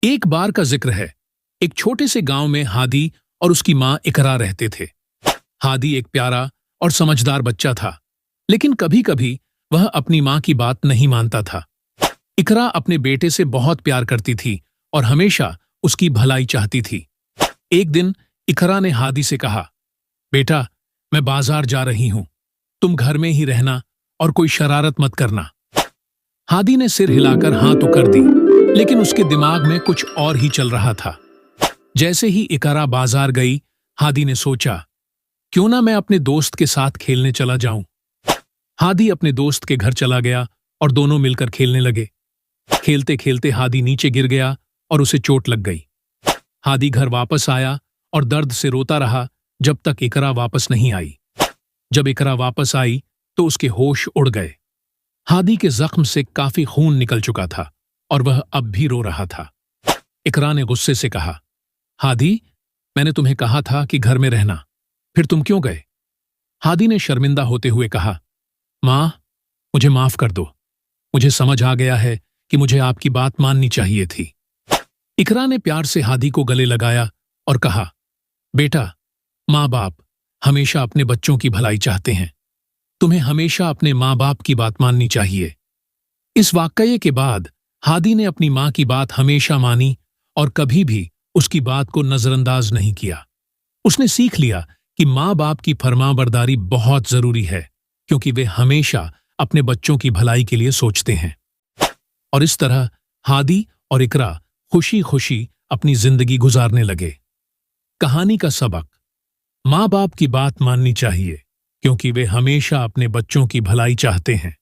एक बार का जिक्र है। एक छोटे से गांव में हादी और उसकी मां इकरा रहते थे। हादी एक प्यारा और समझदार बच्चा था, लेकिन कभी कभी वह अपनी मां की बात नहीं मानता था। इकरा अपने बेटे से बहुत प्यार करती थी और हमेशा उसकी भलाई चाहती थी। एक दिन इकरा ने हादी से कहा, बेटा, मैं बाजार जा रही हूं, तुम घर में ही रहना और कोई शरारत मत करना। हादी ने सिर हिलाकर हाँ तो कर दी, लेकिन उसके दिमाग में कुछ और ही चल रहा था। जैसे ही इकरा बाजार गई, हादी ने सोचा, क्यों ना मैं अपने दोस्त के साथ खेलने चला जाऊं। हादी अपने दोस्त के घर चला गया और दोनों मिलकर खेलने लगे। खेलते खेलते हादी नीचे गिर गया और उसे चोट लग गई। हादी घर वापस आया और दर्द से रोता रहा जब तक इकरा वापस नहीं आई। जब इकरा वापस आई तो उसके होश उड़ गए। हादी के जख्म से काफी खून निकल चुका था और वह अब भी रो रहा था। इकरा ने गुस्से से कहा, हादी, मैंने तुम्हें कहा था कि घर में रहना, फिर तुम क्यों गए? हादी ने शर्मिंदा होते हुए कहा, मां, मुझे माफ कर दो। मुझे समझ आ गया है कि मुझे आपकी बात माननी चाहिए थी। इकरा ने प्यार से हादी को गले लगाया और कहा, बेटा, माँ बाप हमेशा अपने बच्चों की भलाई चाहते हैं। तुम्हें हमेशा अपने माँ बाप की बात माननी चाहिए। इस वाकये के बाद हादी ने अपनी माँ की बात हमेशा मानी और कभी भी उसकी बात को नजरअंदाज नहीं किया। उसने सीख लिया कि माँ बाप की फरमाबरदारी बहुत जरूरी है, क्योंकि वे हमेशा अपने बच्चों की भलाई के लिए सोचते हैं। और इस तरह हादी और इकरा खुशी खुशी अपनी जिंदगी गुजारने लगे। कहानी का सबक, माँ बाप की बात माननी चाहिए, क्योंकि वे हमेशा अपने बच्चों की भलाई चाहते हैं।